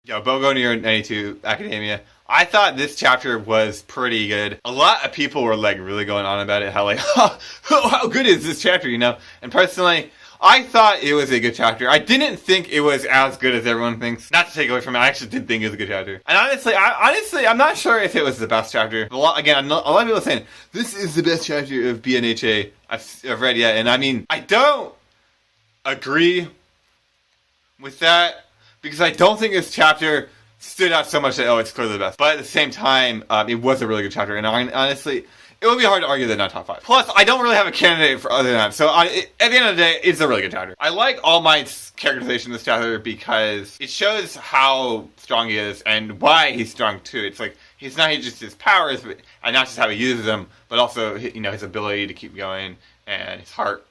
Bogo Near 92 Academia. I thought this chapter was pretty good. A lot of people were like really going on about it, how like, how good is this chapter, you know? And personally, I thought it was a good chapter. I didn't think it was as good as everyone thinks. Not to take away from it, I actually did think it was a good chapter. And honestly, I'm not sure if it was the best chapter. A lot of people are saying, this is the best chapter of BNHA I've read yet. And I mean, I don't agree with that, because I don't think this chapter stood out so much that, oh, it's clearly the best. But at the same time, it was a really good chapter. And honestly, it would be hard to argue that not top 5. Plus, I don't really have a candidate for other than that. So at the end of the day, it's a really good chapter. I like All Might's characterization in this chapter because it shows how strong he is and why he's strong too. It's like, he's not just his powers, and not just how he uses them, but also, you know, his ability to keep going and his heart.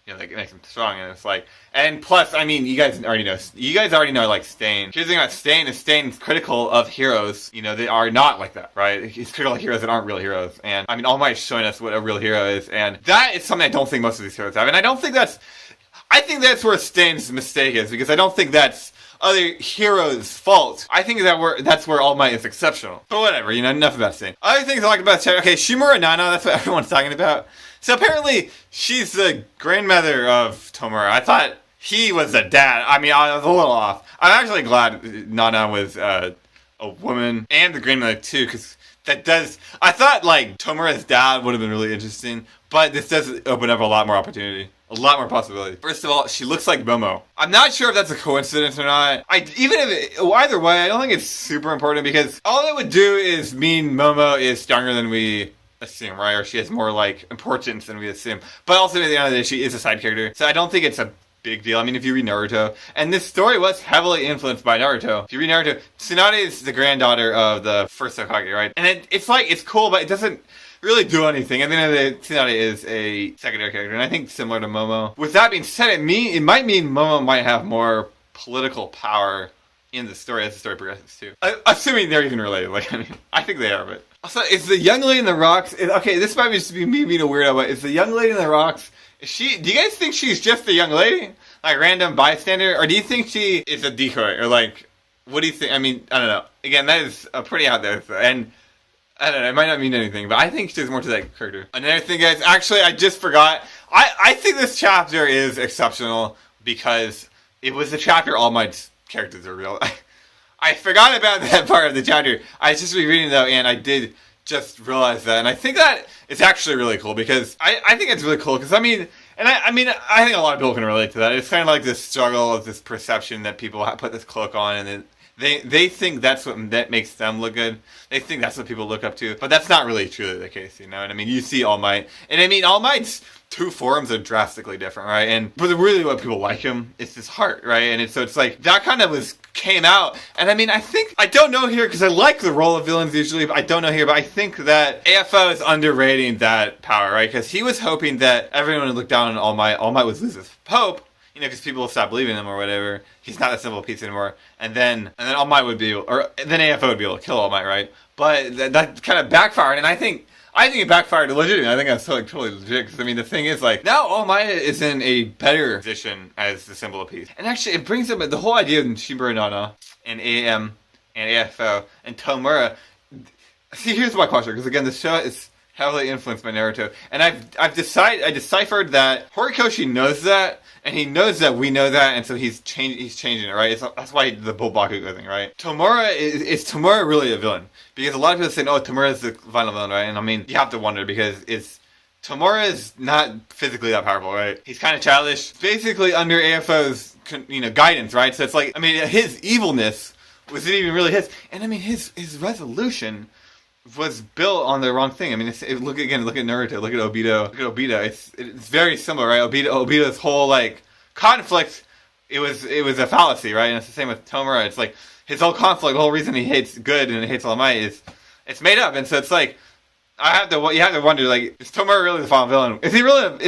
You know, like, it makes him strong, and it's like, and plus, I mean, you guys already know, like, Stain. Here's the thing about Stain is Stain's critical of heroes, you know, they are not like that, right? He's critical of heroes that aren't real heroes, and, I mean, All Might's showing us what a real hero is, and that is something I don't think most of these heroes have, and I think that's where Stain's mistake is, because I don't think that's other heroes' fault. I think that's where All Might is exceptional. But whatever, you know, enough about Stain. Other things I like about this chapter, okay, Shimura Nana, that's what everyone's talking about. So apparently, she's the grandmother of Tomura. I thought he was a dad. I mean, I was a little off. I'm actually glad Nana was a woman, and the grandmother too, because I thought, like, Tomura's dad would have been really interesting, but this does open up a lot more opportunity. A lot more possibility. First of all, she looks like Momo. I'm not sure if that's a coincidence or not. Either way, I don't think it's super important, because all it would do is mean Momo is stronger than we assume, right? Or she has more, like, importance than we assume. But also, at the end of the day, she is a side character. So I don't think it's a big deal. I mean, if you read Naruto, and this story was heavily influenced by Naruto. If you read Naruto, Tsunade is the granddaughter of the first Hokage, right? And it's like, it's cool, but it doesn't really do anything. At the end of the day, Tsunade is a secondary character, and I think similar to Momo. With that being said, it might mean Momo might have more political power in the story as the story progresses too. Assuming they're even related. Like, I mean, I think they are, but also, is the young lady in the rocks? Okay, this might just be me being a weirdo, but is the young lady in the rocks? Do you guys think she's just a young lady, like random bystander, or do you think she is a decoy, or like, what do you think? I mean, I don't know. Again, that is pretty out there, and I don't know, it might not mean anything, but I think there's more to that character. Another thing, guys, actually, I just forgot. I think this chapter is exceptional because it was the chapter all my characters are real. I forgot about that part of the chapter. I was just rereading though, and I did just realize that, and I think that it's actually really cool because I think it's really cool because I think a lot of people can relate to that. It's kind of like this struggle of this perception that people put this cloak on, and then they think that makes them look good. They think that's what people look up to, but that's not really truly the case, you know. And I mean, you see All Might, and I mean, All Might's two forms are drastically different, right? But really, what people like him is his heart, right? And it's like that kind of came out. And I mean, I don't know here because I like the role of villains usually, but I don't know here. But I think that AFO is underrating that power, right? Because he was hoping that everyone would look down on All Might. All Might would lose his hope. You know, because people will stop believing him or whatever. He's not a simple piece anymore. And then All Might would be, or then AFO would be able to kill All Might, right? But that kind of backfired, and I think it backfired legitimately. I think that's totally legit. Because I mean, the thing is, like, now All Might is in a better position as the symbol of peace. And actually, it brings up the whole idea of Shimura Nana and AM and AFO and Tomura. See, here's my question, because again, the show is heavily influenced by Naruto, and I deciphered that Horikoshi knows that, and he knows that we know that, and so he's changing it, right? That's why the whole Boku thing, right? Tomura is Tomura really a villain? Because a lot of people say, oh, Tomura is the final villain, right? And I mean, you have to wonder, because Tomura is not physically that powerful, right? He's kind of childish, basically under AFO's guidance, right? So it's like, I mean, his evilness was it even really his? And I mean, his resolution was built on the wrong thing. I mean, look at Naruto, look at Obito. It's very similar, right? Obito's whole like conflict, it was a fallacy, right? And it's the same with Tomura. It's like his whole conflict, the whole reason he hates good and hates All Might is it's made up. And so it's like you have to wonder, like, is Tomura really the final villain? Is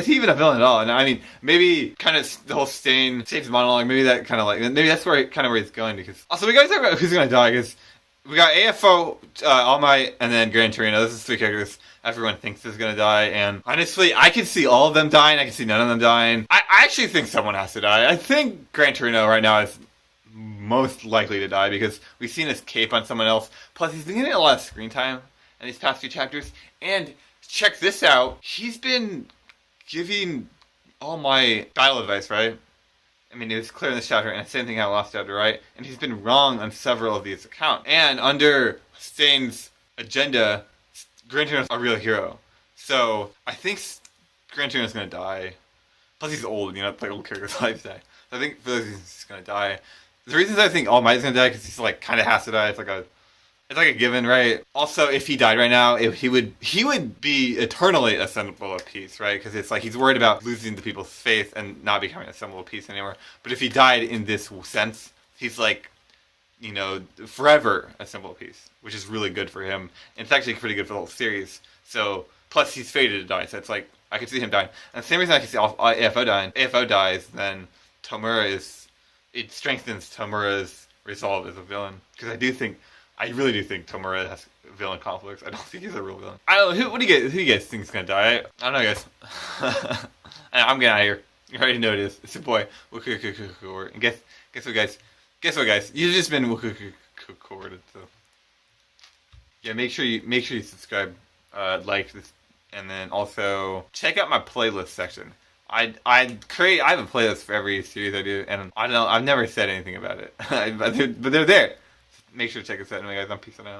he even a villain at all? And I mean, maybe kind of the whole Stain's monologue, maybe that kind of like, maybe that's where he's going, because also we gotta talk about who's gonna die, because we got AFO, All Might, and then Gran Torino. Those are 3 characters everyone thinks is going to die. And honestly, I can see all of them dying. I can see none of them dying. I actually think someone has to die. I think Gran Torino right now is most likely to die because we've seen his cape on someone else. Plus, he's been getting a lot of screen time in these past few chapters. And check this out. He's been giving all my battle advice, right? I mean, it was clear in this chapter, and the same thing happened last chapter, right? And he's been wrong on several of these accounts. And under Stain's agenda, Gran Torino's a real hero. So I think Gran Torino's gonna die. Plus, he's old, you know, it's like old characters always die. So I think for those reasons, he's gonna die. The reasons I think All Might's gonna die because he's like kind of has to die. It's like a given, right? Also, if he died right now, he would be eternally a symbol of peace, right? Because it's like he's worried about losing the people's faith and not becoming a symbol of peace anymore. But if he died in this sense, he's like, you know, forever a symbol of peace, which is really good for him. And it's actually pretty good for the whole series. So, plus he's fated to die, so it's like, I could see him dying. And the same reason I could see AFO dying. If AFO dies, then it strengthens Tomura's resolve as a villain. Because I really do think Tomura has villain conflicts. I don't think he's a real villain. I don't know, who do you guys think is gonna die? I don't know, guys. I'm getting out of here. You already know it is. It's your boy, Wuku. And guess what, guys? You've just been Wuku. So yeah, make sure you subscribe, like this, and then also check out my playlist section. I have a playlist for every series I do, and I don't know, I've never said anything about it, but they're there. Make sure to check us out anyway, guys. I'm peacing out.